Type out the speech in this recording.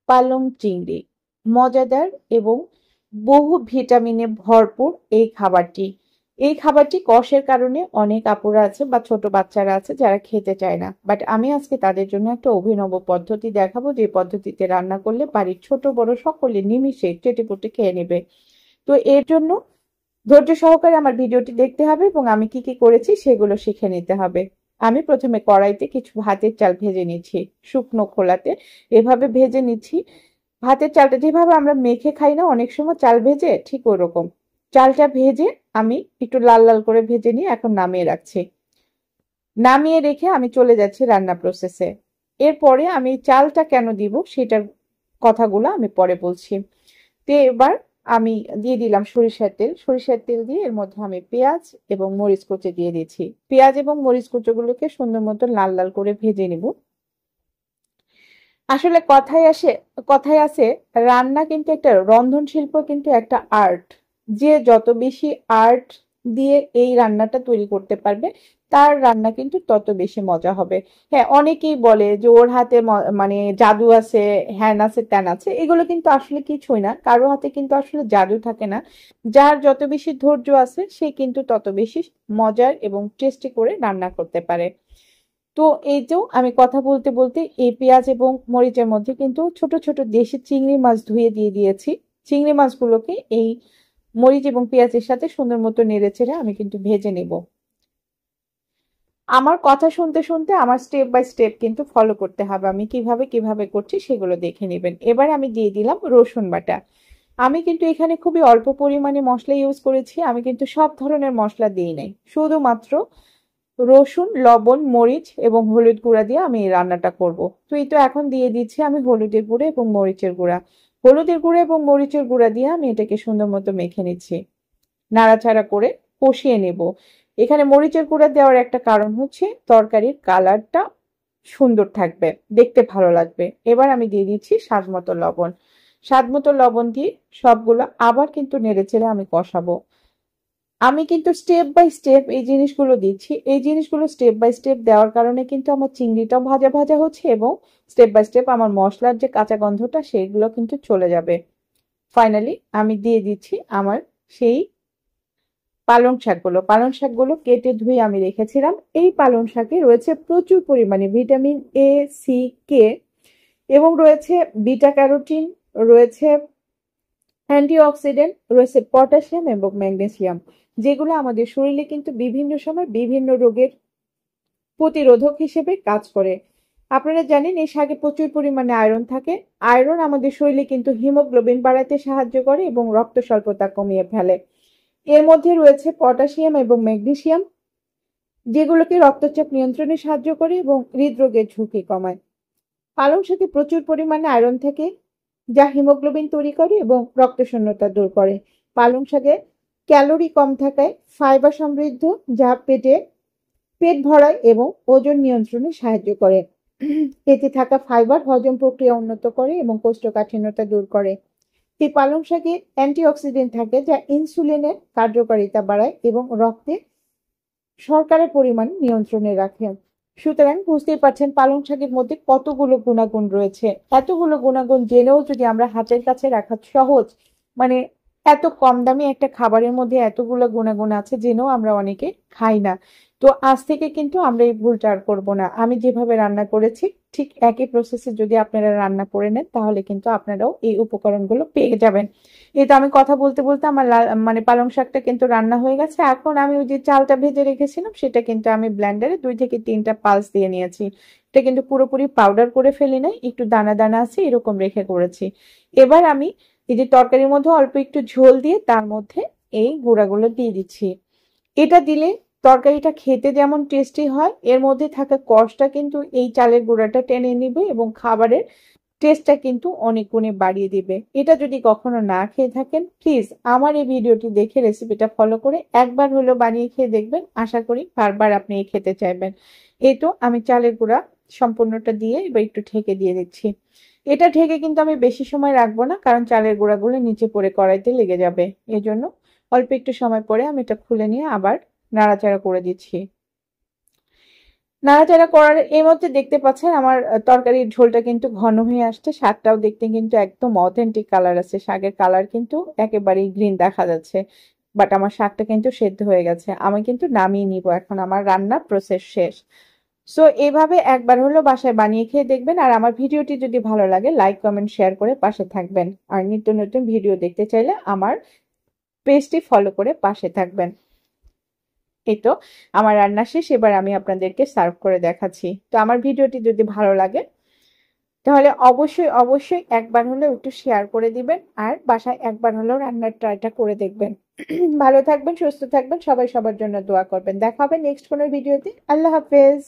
পালং চিংড়ি। মজাদার এবং বহু ভিটামিনে ভরপুর এই খাবারটি কষের কারণে অনেক আপুরা আছে বা ছোট বাচ্চারা আছে যারা খেতে চায় না, বাট আমি আজকে তাদের জন্য একটা অভিনব পদ্ধতি দেখাবো, যে পদ্ধতিতে রান্না করলে বাড়ির ছোট বড় সকলে নিমিষে চেটেপুটে খেয়ে নেবে। তো এর জন্য ধৈর্য সহকারে আমার ভিডিওটি দেখতে হবে এবং আমি কি কি করেছি সেগুলো শিখে নিতে হবে। আমি প্রথমে কড়াইতে কিছু ভাতের চাল ভেজে নিচ্ছি, শুকনো খোলাতে এভাবে ভেজে নিচ্ছি। ভাতের চালটা যেভাবে আমরা মেখে খাই না অনেক সময় চাল ভেজে, ঠিক ওরকম চালটা ভেজে আমি একটু লাল লাল করে ভেজে নিয়ে এখন নামিয়ে রাখছি। নামিয়ে রেখে আমি চলে যাচ্ছি রান্না প্রসেসে। এরপরে আমি চালটা কেন দিব সেটার কথাগুলো আমি পরে বলছি। তো এবার আমি দিয়ে দিলাম সরিষার তেল দিয়ে এর মধ্যে আমি পেঁয়াজ এবং মরিচ কুচি দিয়ে দিচ্ছি। পেঁয়াজ এবং মরিচ কুচোগুলোকে সুন্দর মতো লাল লাল করে ভেজে নিব। আসলে কথায় আছে রান্না কিন্তু একটা রন্ধন শিল্প, কিন্তু একটা আর্ট। যে যত বেশি আর্ট দিয়ে এই রান্নাটা তৈরি করতে পারবে তার রান্না কিন্তু তত বেশি মজা হবে। হ্যাঁ, অনেকেই বলে যে ওর হাতে মানে জাদু আছে, হ্যান আছে ত্যান আছে, এগুলো কিন্তু আসলে কিছুই না। কারো হাতে কিন্তু আসলে জাদু থাকে না। যার যত বেশি ধৈর্য আছে সে কিন্তু তত বেশি মজার এবং টেস্টি করে রান্না করতে পারে। তো এই তো আমি কথা বলতে বলতে এই পেঁয়াজ এবং মরিচের মধ্যে কিন্তু ছোট ছোট দেশি চিংড়ি মাছ ধুয়ে দিয়ে দিয়েছি। চিংড়ি মাছগুলোকে এই মরিচ এবং পেঁয়াজের সাথে সুন্দর মতো নেড়ে চেড়ে আমি কিন্তু ভেজে নেব। আমার কথা শুনতে শুনতে আমার স্টেপ বাই স্টেপ কিন্তু ফলো করতে হবে। আমি কিভাবে কিভাবে করছি সেগুলো দেখে নেবেন। এবার আমি দিয়ে দিলাম রসুন বাটা। আমি কিন্তু এখানে খুবই অল্প পরিমাণে মশলা ইউজ করেছি, আমি কিন্তু সব ধরনের মশলা দিই নাই, শুধুমাত্র রসুন, লবণ, মরিচ এবং হলুদ গুঁড়া দিয়ে আমি এই রান্নাটা করব। তো এই তো এখন দিয়ে দিচ্ছি আমি হলুদের গুঁড়া এবং মরিচের গুঁড়া। হলুদের গুঁড়া এবং মরিচের গুঁড়া দিয়ে আমি এটাকে সুন্দর মতো মেখে নিচ্ছি, নাড়াচাড়া করে কষিয়ে নেব। এখানে মরিচের গুঁড়া দেওয়ার একটা কারণ হচ্ছে তরকারির কালারটা সুন্দর থাকবে, দেখতে ভালো লাগবে। এবার আমি দিয়ে দিচ্ছি স্বাদ মতো লবণ। স্বাদ মতো লবণ দিয়ে সবগুলো আবার কিন্তু নেড়েচেড়ে আমি কষাবো। আমি কিন্তু স্টেপ বাই স্টেপ এই জিনিসগুলো দিচ্ছি। এই জিনিসগুলো স্টেপ বাই স্টেপ দেওয়ার কারণে কিন্তু আমার চিংড়িটাও ভাজা ভাজা হচ্ছে এবং স্টেপ বাই স্টেপ আমার মশলার যে কাঁচা গন্ধটা সেগুলো কিন্তু চলে যাবে। ফাইনালি আমি দিয়ে দিচ্ছি আমার সেই পালং শাকগুলো কেটে ধুয়ে আমি রেখেছিলাম। এই পালং শাকে রয়েছে প্রচুর পরিমাণে ভিটামিন এ, সি, কে এবং রয়েছে বিটা ক্যারোটিন, রয়েছে অ্যান্টিঅক্সিডেন্ট, রয়েছে পটাশিয়াম এবং ম্যাগনেসিয়াম, যেগুলো আমাদের শরীরে কিন্তু বিভিন্ন সময় বিভিন্ন রোগের প্রতিরোধক হিসেবে কাজ করে। আপনারা জানেন এই শাকে প্রচুর পরিমাণে আয়রন থাকে। আয়রন আমাদের শরীরে কিন্তু হিমোগ্লোবিন বাড়াতে সাহায্য করে এবং রক্ত স্বল্পতা কমিয়ে ফেলে। এর মধ্যে রয়েছে পটাশিয়াম এবং ম্যাগনেসিয়াম, যেগুলোকে রক্তচাপ নিয়ন্ত্রণে সাহায্য করে এবং হৃদরোগের ঝুঁকি কমায়। পালং শাকে প্রচুর পরিমাণে আয়রন থাকে, যা হিমোগ্লোবিন তৈরি করে এবং রক্তশূন্যতা দূর করে। পালং শাকে ক্যালোরি কম থাকায় ফাইবার সমৃদ্ধ, যা পেট ভরায় এবং ওজন নিয়ন্ত্রণে সাহায্য করে। এতে থাকা ফাইবার হজম প্রক্রিয়া উন্নত করে এবং কোষ্ঠকাঠিন্যতা দূর করে। এই পালং শাকে অ্যান্টিঅক্সিডেন্ট থাকে, যা ইনসুলিনের কার্যকারিতা বাড়ায় এবং রক্তে শর্করার পরিমাণ নিয়ন্ত্রণে রাখে। সুতরাং বুঝতেই পারছেন পালং শাকের মধ্যে কতগুলো গুণাগুণ রয়েছে। এতগুলো গুণাগুণ জেনেও যদি আমরা হাতের কাছে রাখা সহজ, মানে এত কম দামি একটা খাবারের মধ্যে এতগুলো গুণাগুণ আছে জেনেও আমরা অনেকে খাই না। তো আজ থেকে কিন্তু আমরা এই ভুলটা আর করবো না। আমি যেভাবে রান্না করেছি ঠিক একই প্রসেসে যদি আপনারা রান্না করে নেন তাহলে কিন্তু আপনারাও এই উপকরণগুলো পেয়ে যাবেন। এই তো আমি কথা বলতে বলতে আমার মানে পালং শাকটা কিন্তু রান্না হয়ে গেছে। এখন আমি ওই যে চালটা ভেজে রেখেছিলাম সেটা কিন্তু আমি ব্লেন্ডারে 2 থেকে 3টা পালস দিয়ে নিয়েছি। এটা কিন্তু পুরোপুরি পাউডার করে ফেলি নাই, একটু দানা দানা আছে এরকম রেখে করেছি। এবার আমি এই যে তরকারির মধ্যে অল্প একটু ঝোল দিয়ে তার মধ্যে এই গুঁড়াগুলো দিয়ে দিচ্ছি। এটা দিলে তরকারিটা খেতে যেমন টেস্টি হয়, এর মধ্যে থাকা কষটা কিন্তু এই চালের গুঁড়াটা টেনে নিবে এবং খাবারের টেস্টটা কিন্তু অনেক গুণে বাড়িয়ে দিবে। এটা যদি কখনো না খেয়ে থাকেন প্লিজ আমার এই ভিডিওটি দেখে রেসিপিটা ফলো করে একবার হলো বানিয়ে খেয়ে দেখবেন, আশা করি বারবার আপনি খেতে চাইবেন। এই তো আমি চালের গুঁড়া সম্পূর্ণটা দিয়ে এবার একটু ঢেকে দিয়ে দিচ্ছি। এটা ঢেকে কিন্তু আমি বেশি সময় রাখবো না, কারণ চালের গুঁড়াগুলো নিচে পড়ে কড়াইতে লেগে যাবে। এজন্য অল্প একটু সময় পরে আমি এটা খুলে নিয়ে আবার নাড়াচাড়া করে দিচ্ছি। নাড়াচাড়া করার এই মধ্যে দেখতে পাচ্ছেন আমার তরকারির ঝোলটা কিন্তু ঘন হয়ে আসছে, শাকটাও দেখতে কিন্তু একদম অথেন্টিক কালার আছে, শাকের কালার কিন্তু একেবারেই গ্রিন দেখা যাচ্ছে। বাট আমার শাকটা কিন্তু সেদ্ধ হয়ে গেছে, আমি কিন্তু নামিয়ে নিব এখন, আমার রান্নার প্রসেস শেষ। সো এইভাবে একবার হলো বাসায় বানিয়ে খেয়ে দেখবেন। আর আমার ভিডিওটি যদি ভালো লাগে লাইক কমেন্ট শেয়ার করে পাশে থাকবেন। আর নিত্য নতুন ভিডিও দেখতে চাইলে আমার পেজটি ফলো করে পাশে থাকবেন। এই তো আমার রান্না শেষ, এবার আমি আপনাদেরকে সার্ভ করে দেখাচ্ছি। তো আমার ভিডিওটি যদি ভালো লাগে তাহলে অবশ্যই অবশ্যই একবার হলেও একটু শেয়ার করে দিবেন, আর বাসায় একবার হলেও রান্নার ট্রাইটা করে দেখবেন। ভালো থাকবেন, সুস্থ থাকবেন, সবাই সবার জন্য দোয়া করবেন। দেখা হবে নেক্সট কোনো ভিডিওতে। আল্লাহ হাফেজ।